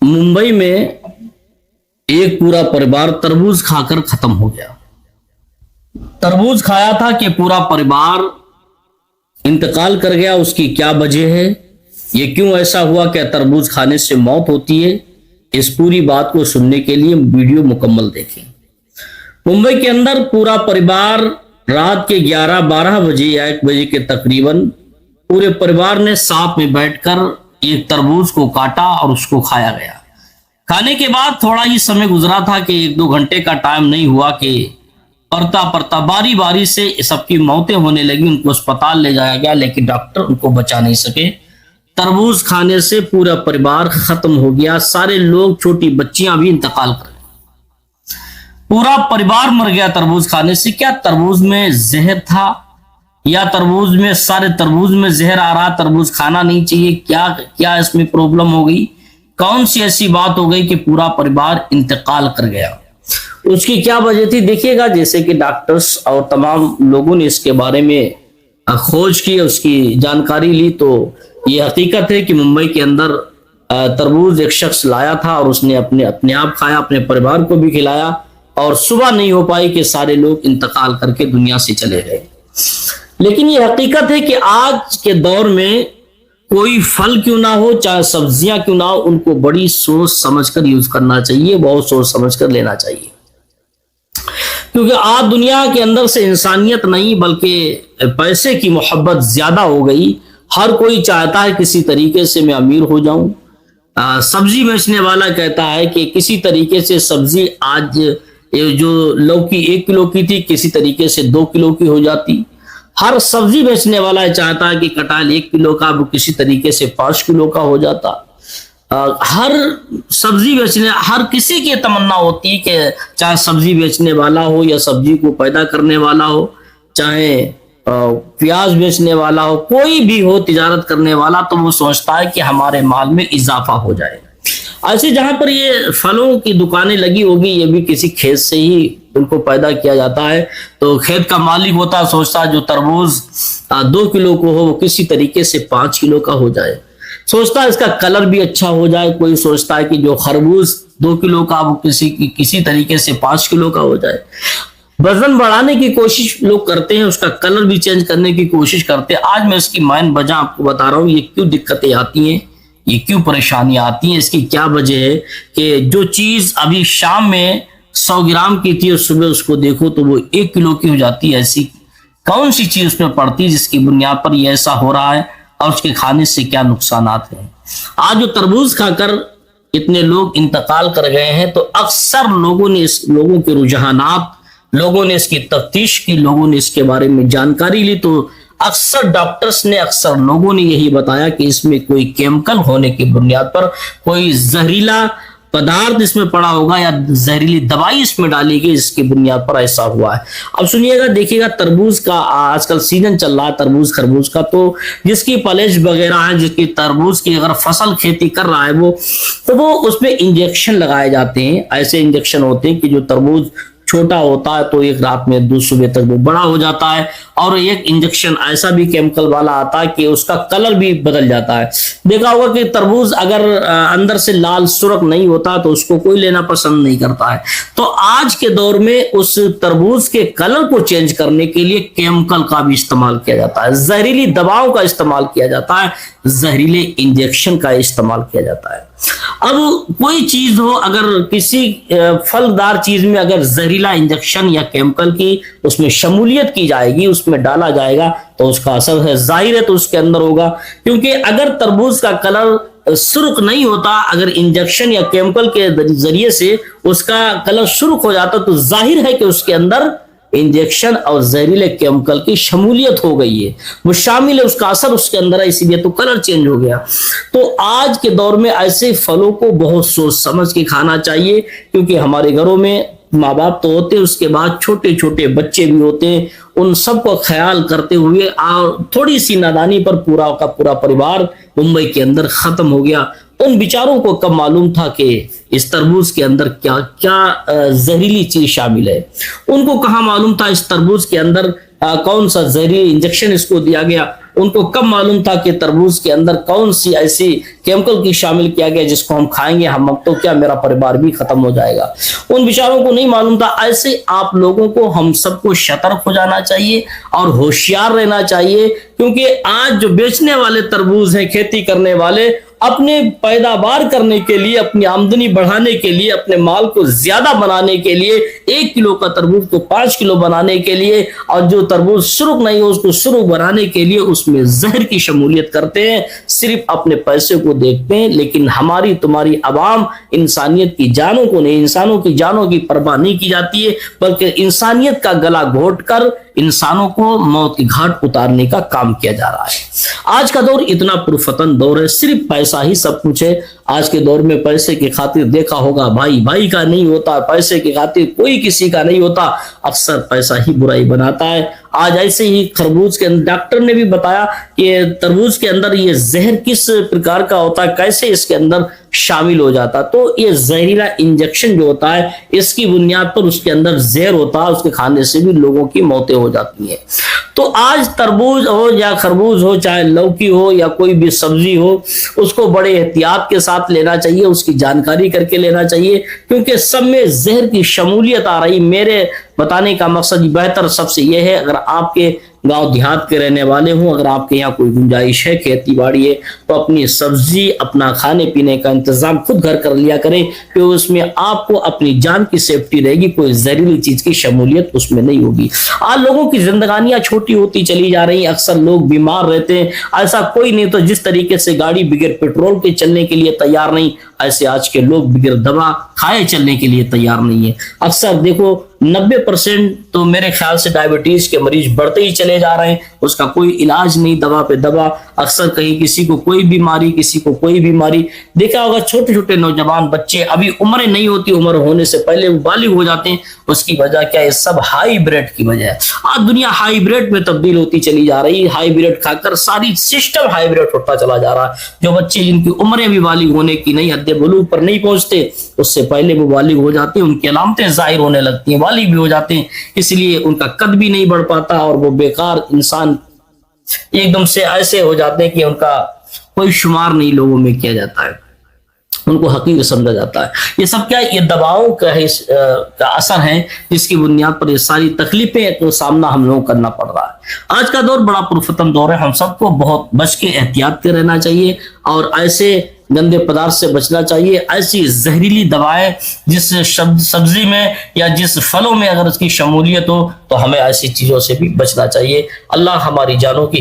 मुंबई में एक पूरा परिवार तरबूज खाकर खत्म हो गया। तरबूज खाया था कि पूरा परिवार इंतकाल कर गया। उसकी क्या वजह है, ये क्यों ऐसा हुआ, क्या तरबूज खाने से मौत होती है? इस पूरी बात को सुनने के लिए वीडियो मुकम्मल देखें। मुंबई के अंदर पूरा परिवार रात के 11-12 बजे या 1 बजे के तकरीबन पूरे परिवार ने साथ में बैठकर एक तरबूज को काटा और उसको खाया गया। खाने के बाद थोड़ा ही समय गुजरा था कि 1-2 घंटे का टाइम नहीं हुआ कि पड़ता पड़ता बारी बारी से सबकी मौतें होने लगी। उनको अस्पताल ले जाया गया लेकिन डॉक्टर उनको बचा नहीं सके। तरबूज खाने से पूरा परिवार खत्म हो गया। सारे लोग, छोटी बच्चियां भी इंतकाल कर गई। पूरा परिवार मर गया तरबूज खाने से। क्या तरबूज में जहर था या तरबूज में सारे तरबूज में जहर आ रहा, तरबूज खाना नहीं चाहिए? क्या इसमें प्रॉब्लम हो गई? कौन सी ऐसी बात हो गई कि पूरा परिवार इंतकाल कर गया? उसकी क्या वजह थी देखिएगा। जैसे कि डॉक्टर्स और तमाम लोगों ने इसके बारे में खोज की, उसकी जानकारी ली, तो ये हकीकत है कि मुंबई के अंदर तरबूज एक शख्स लाया था और उसने अपने आप खाया, अपने परिवार को भी खिलाया और सुबह नहीं हो पाई कि सारे लोग इंतकाल करके दुनिया से चले गए। लेकिन ये हकीकत है कि आज के दौर में कोई फल क्यों ना हो, चाहे सब्जियां क्यों ना हो, उनको बड़ी सोच समझकर यूज करना चाहिए, बहुत सोच समझकर लेना चाहिए। क्योंकि आज दुनिया के अंदर से इंसानियत नहीं बल्कि पैसे की मोहब्बत ज्यादा हो गई। हर कोई चाहता है किसी तरीके से मैं अमीर हो जाऊं। सब्जी बेचने वाला कहता है कि किसी तरीके से सब्जी आज जो लौकी 1 किलो की थी किसी तरीके से 2 किलो की हो जाती। हर सब्जी बेचने वाला चाहता है कि कटहल 1 किलो का वो किसी तरीके से 5 किलो का हो जाता। हर सब्जी बेचने, हर किसी की तमन्ना होती है कि चाहे सब्जी बेचने वाला हो या सब्जी को पैदा करने वाला हो, चाहे प्याज बेचने वाला हो, कोई भी हो तिजारत करने वाला, तो वो सोचता है कि हमारे माल में इजाफा हो जाए। ऐसे जहां पर ये फलों की दुकानें लगी होगी, ये भी किसी खेत से ही उनको पैदा किया जाता है। तो खेत का मालिक होता है, सोचता है जो तरबूज 2 किलो को हो वो किसी तरीके से 5 किलो का हो जाए। सोचता है इसका कलर भी अच्छा हो जाए। कोई सोचता है कि जो खरबूज 2 किलो का वो किसी तरीके से 5 किलो का हो जाए। वजन बढ़ाने की कोशिश लोग करते हैं, उसका कलर भी चेंज करने की कोशिश करते हैं। आज मैं इसकी मायन वजह आपको बता रहा हूँ, ये क्यों दिक्कतें आती हैं, ये क्यों परेशानियां आती हैं, इसकी क्या वजह है कि जो चीज अभी शाम में 100 ग्राम की थी और सुबह उसको देखो तो वो 1 किलो की हो जाती है। ऐसी कौन सी चीज उसमें पड़ती है जिसकी बुनियाद पर ये ऐसा हो रहा है और उसके खाने से क्या नुकसानात हैं? आज जो तरबूज खाकर इतने लोग इंतकाल कर गए हैं, तो अक्सर लोगों के रुझानात, लोगों ने इसकी तफ्तीश की, लोगों ने इसके बारे में जानकारी ली, तो अक्सर डॉक्टर्स ने, अक्सर लोगों ने यही बताया कि इसमें कोई केमिकल होने की बुनियाद पर कोई जहरीला पदार्थ इसमें पड़ा होगा या जहरीली दवाई इसमें डाली गई, इसकी बुनियाद पर ऐसा हुआ है। अब सुनिएगा, देखिएगा, तरबूज का आजकल सीजन चल रहा है तरबूज खरबूज का, तो जिसकी पलेज वगैरह है, जिसकी तरबूज की अगर फसल खेती कर रहा है वो, तो वो उसमें इंजेक्शन लगाए जाते हैं। ऐसे इंजेक्शन होते हैं कि जो तरबूज छोटा होता है तो एक रात में 2 सुबह तक वो बड़ा हो जाता है, और एक इंजेक्शन ऐसा भी केमिकल वाला आता है कि उसका कलर भी बदल जाता है। देखा होगा कि तरबूज अगर अंदर से लाल सुर्ख नहीं होता तो उसको कोई लेना पसंद नहीं करता है। तो आज के दौर में उस तरबूज के कलर को चेंज करने के लिए केमिकल का भी इस्तेमाल किया जाता है, जहरीली दवाओं का इस्तेमाल किया जाता है, जहरीले इंजेक्शन का इस्तेमाल किया जाता है। अब कोई चीज हो, अगर किसी फलदार चीज में अगर जहरीला इंजेक्शन या केमिकल की उसमें शमूलियत की जाएगी, उसमें डाला जाएगा, तो उसका असर है जाहिर है तो उसके अंदर होगा। क्योंकि अगर तरबूज का कलर सुर्ख नहीं होता, अगर इंजेक्शन या केमिकल के जरिए से उसका कलर सुर्ख हो जाता, तो जाहिर है कि उसके अंदर इंजेक्शन और जहरीले केमिकल की शमूलियत हो गई है, वो शामिल है, उसका असर उसके अंदर है, इसीलिए तो कलर चेंज हो गया। तो आज के दौर में ऐसे फलों को बहुत सोच समझ के खाना चाहिए, क्योंकि हमारे घरों में माँ बाप तो होते हैं, उसके बाद छोटे छोटे बच्चे भी होते हैं, उन सबको ख्याल करते हुए थोड़ी सी नादानी पर पूरा का पूरा परिवार मुंबई के अंदर खत्म हो गया। उन बेचारों को कब मालूम था कि इस तरबूज के अंदर क्या क्या जहरीली चीज शामिल है? उनको कहाँ मालूम था इस तरबूज के अंदर कौन सा जहरीली इंजेक्शन इसको दिया गया? ان کو کب معلوم تھا کہ تربوز کے اندر کون سی ایسی کیمیکل کی شامل کیا گیا جس کو ہم کھائیں گے ہم تو کیا میرا پریوار بھی ختم ہو جائے گا. ان بیچاروں کو نہیں معلوم تھا. ایسے آپ لوگوں کو ہم سب کو سترک ہو جانا چاہیے اور ہوشیار رہنا چاہیے, کیونکہ آج جو بیچنے والے تربوز ہیں, کھیتی کرنے والے, اپنے پیداوار کرنے کے لیے, اپنی آمدنی بڑھانے کے لیے, اپنے مال کو زیادہ بنانے کے لیے, 1 کلو کا تربوز کو 5 کلو بنانے کے لیے, اور جو تربوز سرخ نہیں ہو اس کو سرخ بنانے کے لیے اس میں زہر کی شمولیت کرتے ہیں, صرف اپنے پیسے کو دیکھتے ہیں. لیکن ہماری تمہاری عوام انسانیت کی جانوں کو نہیں, انسانوں کی جانوں کی پرواہ نہیں کی جاتی ہے, بلکہ انسانیت کا گلا گھونٹ کر انسانوں کو موت کی گھاٹ اتارنے کا کام کیا جا رہا ہے. آج کا دور اتنا پرفتن دور ہے, صرف پیسہ ہی سب کچھ ہے. آج کے دور میں پیسے کی خاطر دیکھا ہوگا بھائی بھائی کا نہیں ہوتا, پیسے کی خاطر کوئی کسی کا نہیں ہوتا, اکثر پیسہ ہی برائی بناتا ہے. آج ایسے ہی خربوز کے اندر ڈاکٹر نے بھی بتایا کہ تربوز کے اندر یہ زہر کس پرکار کا ہوتا ہے, کیسے اس کے اندر شامل ہو جاتا. تو یہ زہریلا انجیکشن جو ہوتا ہے اس کی بنیاد پر اس کے اندر زہر ہوتا ہے, اس کے کھانے سے بھی لوگوں کی موتیں ہو جاتی ہیں. تو آج تربوز ہو یا خربوز ہو, چاہے لوکی ہو یا کوئی بھی سبزی ہو, اس کو بڑے احتیاط کے ساتھ لینا چاہیے, اس کی جانکاری کر کے لینا چاہیے, کیونکہ سب میں زہر کی شمولیت آ رہی. میرے بتانے کا مقصد بہتر سب سے یہ ہے, اگر آپ کے گاؤں دیہات کے رہنے والے ہوں, اگر آپ کے یہاں کوئی گنجائش ہے, کھیتی باڑی ہے, تو اپنی سبزی, اپنا کھانے پینے کا انتظام خود گھر کر لیا کریں, کہ اس میں آپ کو اپنی جان کی سیفٹی رہے گی, کوئی زہریلی چیز کی شمولیت اس میں نہیں ہوگی. آج لوگوں کی زندگانیاں چھوٹی ہوتی چلی جا رہی ہیں, اکثر لوگ بیمار رہتے ہیں. ایسا کوئی نہیں, تو جس طریقے سے گاڑی بغیر پیٹرول کے چلنے کے لیے تیار نہیں, ایسے آج کے لوگ بغیر دوا کھائے چلنے کے لیے تیار نہیں ہے. اکثر دیکھو 90% تو میرے خیال سے ڈائبٹیز کے مریض بڑھتے ہی چلے جا رہے ہیں, اس کا کوئی علاج نہیں, دوا پہ دوا. اکثر کہیں کسی کو کوئی بیماری, کسی کو کوئی بیماری. دیکھا ہوگا چھوٹے چھوٹے نوجوان بچے, ابھی عمریں نہیں ہوتی, عمر ہونے سے پہلے وہ بالغ ہو جاتے ہیں. اس کی وجہ کیا ہے؟ سب ہائی بریڈ کی وجہ ہے. آج دنیا ہائی بریڈ میں تبدیل ہوتی چلی جا رہی ہے. ہائی بریڈ کھا کر ساری سسٹم ہائی بریڈ ہوتا چلا جا رہا ہے. جو بچے جن کی عمریں بھی بالغ ہونے کی نہیں, حد بلوغ پر نہیں پہنچتے, اس سے پہلے وہ بالغ ہو جاتے ہیں, ان کی علامتیں ظاہر ہونے لگتی ہیں, بالغ بھی ہو جاتے ہیں. اس لیے ان کا قد بھی نہیں بڑھ پاتا, اور وہ بیکار انسان ایک دم سے ایسے ہو جاتے ہیں کہ ان کا کوئی شمار نہیں لوگوں میں کیا جاتا ہے, ان کو حقیر سمجھا جاتا ہے. یہ سب کیا, یہ دباؤں کا اثر ہے, جس کی بنیاد پر یہ ساری تکلیفیں کا سامنا ہم لوگوں کو کرنا پڑ رہا ہے. آج کا دور بڑا پرفتن دور ہے, ہم سب کو بہت بچ کے احتیاط کے رہنا چاہیے, اور ایسے گندے پدارث سے بچنا چاہیے. ایسی زہریلی دوائیں جس سبزی میں یا جس پھلوں میں اگر اس کی شمولیت ہو, تو ہمیں ایسی چیزوں سے بھی بچنا چاہیے. اللہ ہماری جانوں کی